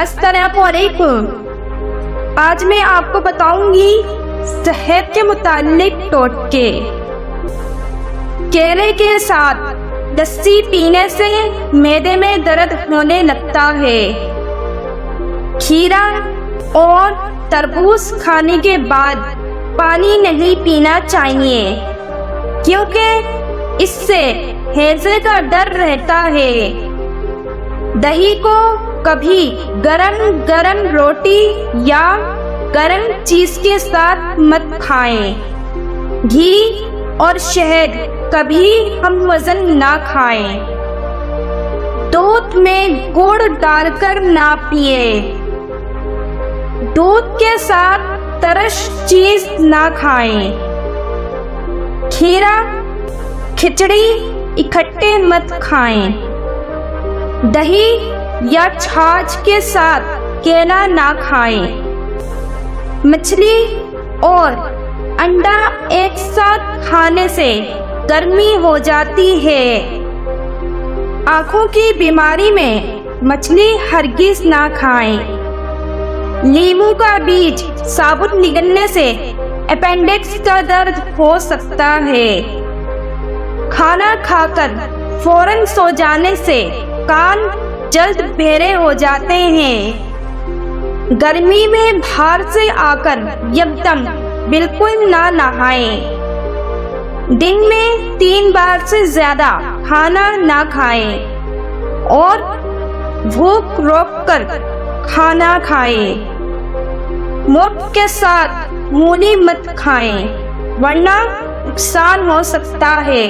अस्सलामुअलैकुम। आज मैं आपको बताऊंगी सेहत के मुतालिक टोटके। केले के साथ लस्सी पीने से मैदे में दर्द होने लगता है। खीरा और तरबूज खाने के बाद पानी नहीं पीना चाहिए, क्योंकि इससे हैज़े का डर रहता है। दही को कभी गरम गरम रोटी या गरम चीज के साथ मत खाएं। घी और शहद कभी हम वजन ना खाएं। दूध में गुड़ डालकर ना पिए। दूध के साथ तरश चीज ना खाएं। खीरा खिचड़ी इकट्ठे मत खाएं। दही या छाछ के साथ केला ना खाएं। मछली और अंडा एक साथ खाने से गर्मी हो जाती है। आँखों की बीमारी में मछली हरगिज ना खाएं। नींबू का बीज साबुत निगलने से अपेंडिक्स का दर्द हो सकता है। खाना खाकर फौरन सो जाने से कान जल्द बहरे हो जाते हैं। गर्मी में बाहर से आकर एकदम बिल्कुल ना नहाएं। दिन में 3 बार से ज्यादा खाना ना खाएं और भूख रोककर खाना खाएं। मूंग के साथ मूली मत खाएं, वरना नुकसान हो सकता है।